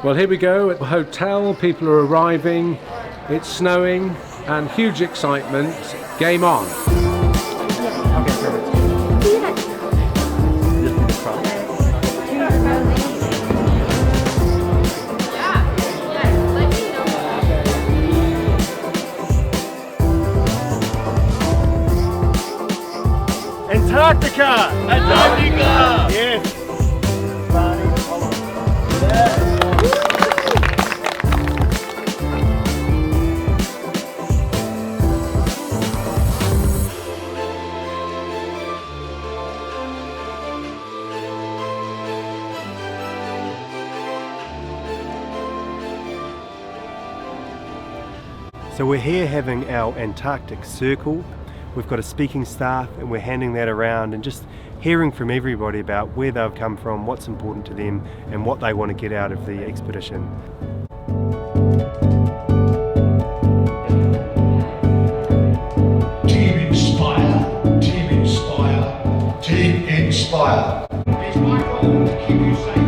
Well, here we go at the hotel. People are arriving. It's snowing and huge excitement. Game on. Okay, perfect. Antarctica! Antarctica! Yes! So we're here having our Antarctic Circle. We've got a speaking staff and we're handing that around and just hearing from everybody about where they've come from, what's important to them and what they want to get out of the expedition. Team Inspire, Team Inspire, Team Inspire. It's my role to keep you safe.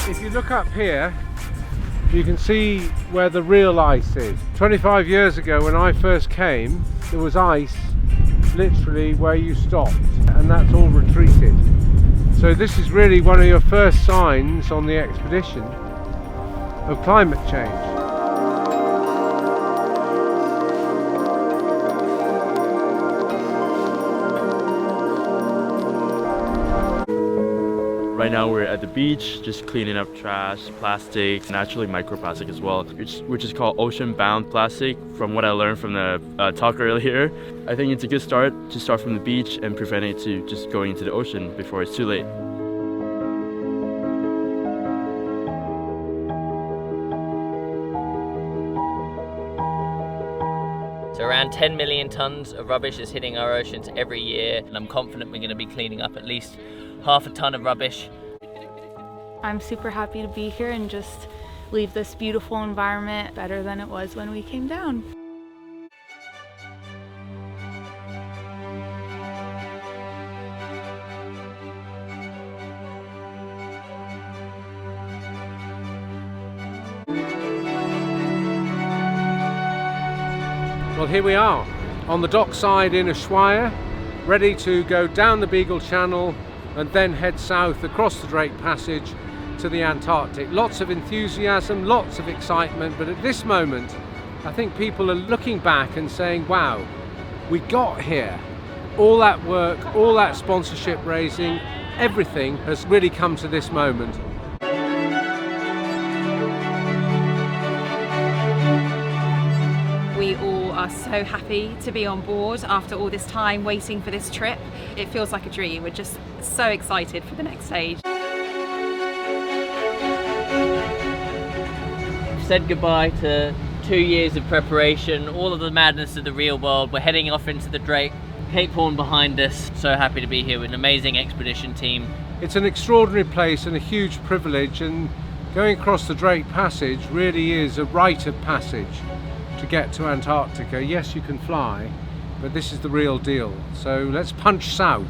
If you look up here, you can see where the real ice is. 25 years ago when I first came, there was ice literally where you stopped, and that's all retreated. So this is really one of your first signs on the expedition of climate change. Right now we're at the beach, just cleaning up trash, plastic, and actually microplastic as well, which is called ocean-bound plastic. From what I learned from the talk earlier, I think it's a good start to start from the beach and prevent it to just going into the ocean before it's too late. So around 10 million tonnes of rubbish is hitting our oceans every year, and I'm confident we're going to be cleaning up at least half a tonne of rubbish. I'm super happy to be here and just leave this beautiful environment better than it was when we came down. Well, here we are on the dockside in Ushuaia, ready to go down the Beagle Channel and then head south across the Drake Passage to the Antarctic. Lots of enthusiasm, lots of excitement, but at this moment I think people are looking back and saying, wow, we got here. All that work, all that sponsorship raising, everything has really come to this moment. We all are so happy to be on board after all this time waiting for this trip. It feels like a dream. We're just so excited for the next stage. Said goodbye to 2 years of preparation, all of the madness of the real world. We're heading off into the Drake, Cape Horn behind us. So happy to be here with an amazing expedition team. It's an extraordinary place and a huge privilege, and going across the Drake Passage really is a rite of passage to get to Antarctica. Yes, you can fly, but this is the real deal. So let's punch south.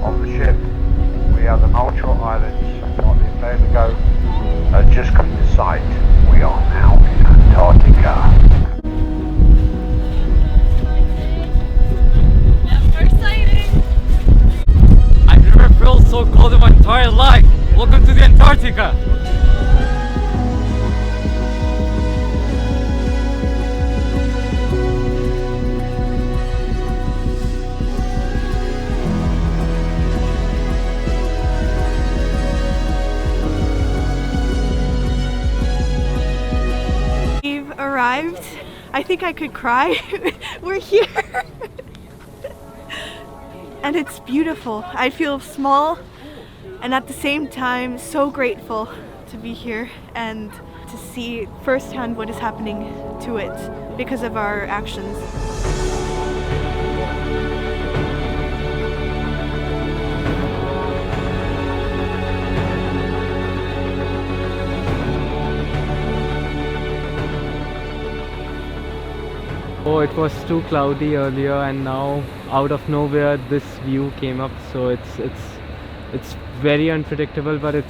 On the ship, we are the Malchor Islands, not a day ago, just come to sight. We are now in Antarctica. That's so exciting! I've never felt so cold in my entire life. Welcome to the Antarctica. I think I could cry. We're here. And it's beautiful. I feel small and at the same time so grateful to be here and to see firsthand what is happening to it because of our actions. Oh, it was too cloudy earlier, and now out of nowhere this view came up. So it's very unpredictable, but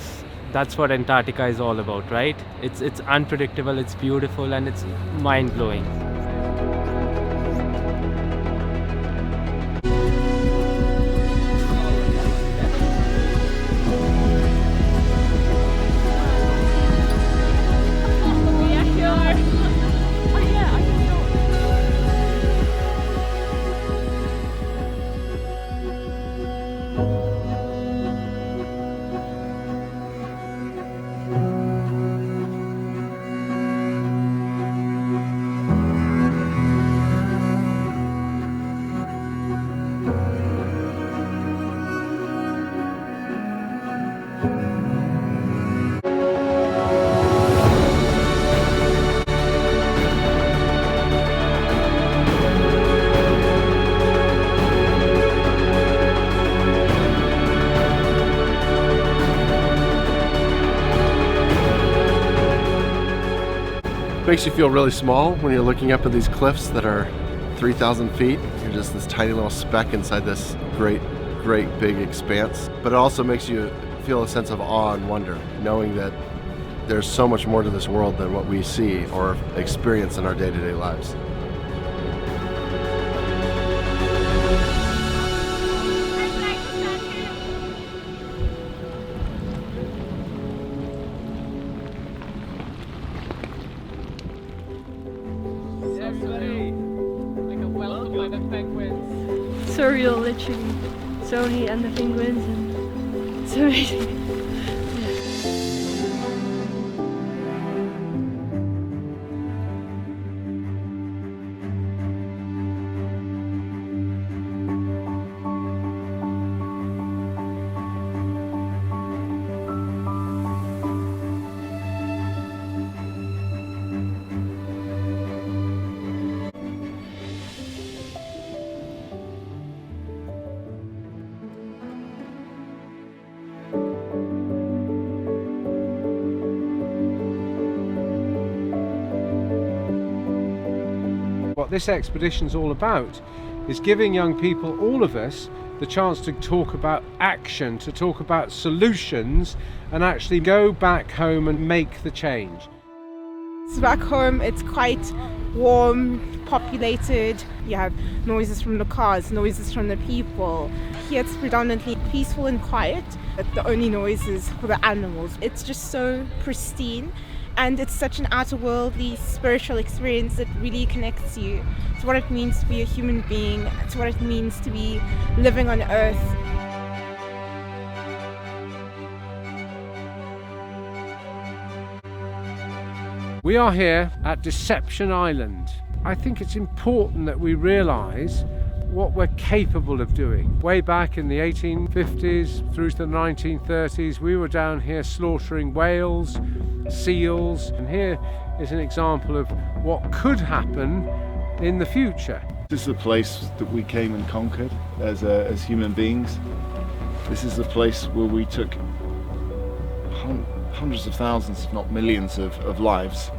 that's what Antarctica is all about, right? It's unpredictable, it's beautiful, and it's mind-blowing. Makes you feel really small when you're looking up at these cliffs that are 3,000 feet. You're just this tiny little speck inside this great big expanse. But it also makes you feel a sense of awe and wonder, knowing that there's so much more to this world than what we see or experience in our day-to-day lives. Surreal, literally. Sony and the penguins, and it's amazing. What this expedition is all about is giving young people, all of us, the chance to talk about action, to talk about solutions, and actually go back home and make the change. Back home it's quite warm, populated. You have noises from the cars, noises from the people. Here it's predominantly peaceful and quiet, but the only noise is for the animals. It's just so pristine, and it's such an outer-worldly spiritual experience that really connects you to what it means to be a human being, to what it means to be living on Earth. We are here at Deception Island. I think it's important that we realise what we're capable of doing. Way back in the 1850s through to the 1930s, we were down here slaughtering whales, seals, and here is an example of what could happen in the future. This is the place that we came and conquered as human beings. This is the place where we took hundreds of thousands, if not millions, of lives.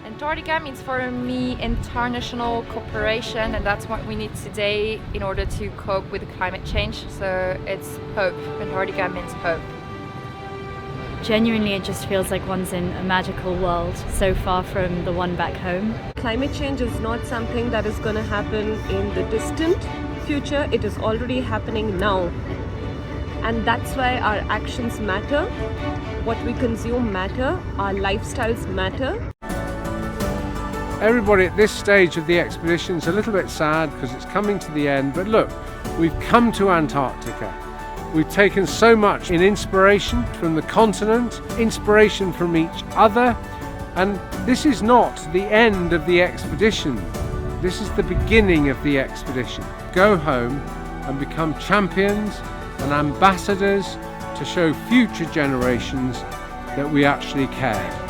Antarctica means for me international cooperation, and that's what we need today in order to cope with climate change. So it's hope. Antarctica means hope. Genuinely, it just feels like one's in a magical world, so far from the one back home. Climate change is not something that is going to happen in the distant future. It is already happening now. And that's why our actions matter, what we consume matter, our lifestyles matter. Everybody at this stage of the expedition is a little bit sad because it's coming to the end, but look, we've come to Antarctica. We've taken so much in inspiration from the continent, inspiration from each other, and this is not the end of the expedition. This is the beginning of the expedition. Go home and become champions and ambassadors to show future generations that we actually care.